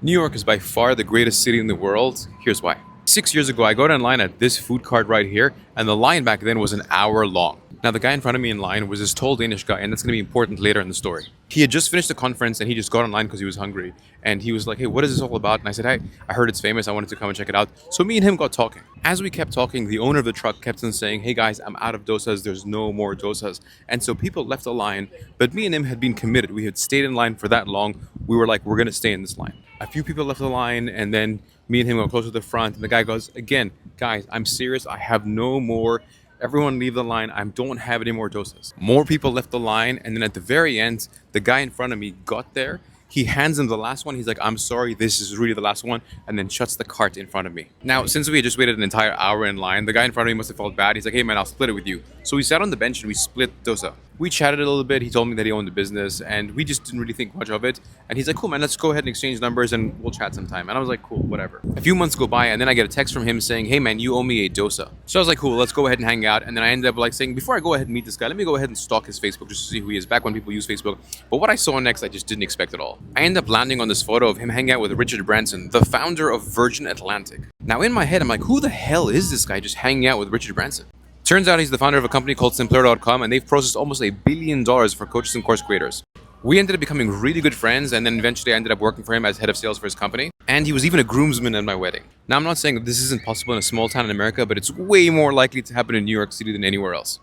New York is by far the greatest city in the world. Here's why. 6 years ago, I got in line at this food cart right here, and the line back then was an hour long. Now, the guy in front of me in line was this tall Danish guy, and that's going to be important later in the story. He had just finished the conference, and he just got in line because he was hungry. And he was like, hey, what is this all about? And I said, hey, I heard it's famous. I wanted to come and check it out. So me and him got talking. As we kept talking, the owner of the truck kept on saying, hey guys, I'm out of dosas. There's no more dosas. And so people left the line, but me and him had been committed. We had stayed in line for that long. We were like, we're going to stay in this line. A few people left the line, and then me and him got closer to the front, and the guy goes, again, guys, I'm serious. I have no more. Everyone leave the line. I don't have any more doses. More people left the line, and then at the very end, the guy in front of me got there. He hands him the last one. He's like, I'm sorry, this is really the last one, and then shuts the cart in front of me. Now, since we had just waited an entire hour in line, the guy in front of me must have felt bad. He's like, hey man, I'll split it with you. So we sat on the bench and we split dosa. We chatted a little bit. He told me that he owned a business, and we just didn't really think much of it. And he's like, cool man, let's go ahead and exchange numbers and we'll chat sometime. And I was like, cool, whatever. A few months go by, and then I get a text from him saying, hey man, you owe me a dosa. So I was like, cool, let's go ahead and hang out. And then I ended up like saying, before I go ahead and meet this guy, let me go ahead and stalk his Facebook just to see who he is, back when people use Facebook. But what I saw next, I just didn't expect at all. I ended up landing on this photo of him hanging out with Richard Branson, the founder of Virgin Atlantic. Now in my head, I'm like, who the hell is this guy just hanging out with Richard Branson? Turns out he's the founder of a company called Simpler.com, and they've processed almost $1 billion for coaches and course creators. We ended up becoming really good friends, and then eventually I ended up working for him as head of sales for his company. And he was even a groomsman at my wedding. Now, I'm not saying that this isn't possible in a small town in America, but it's way more likely to happen in New York City than anywhere else.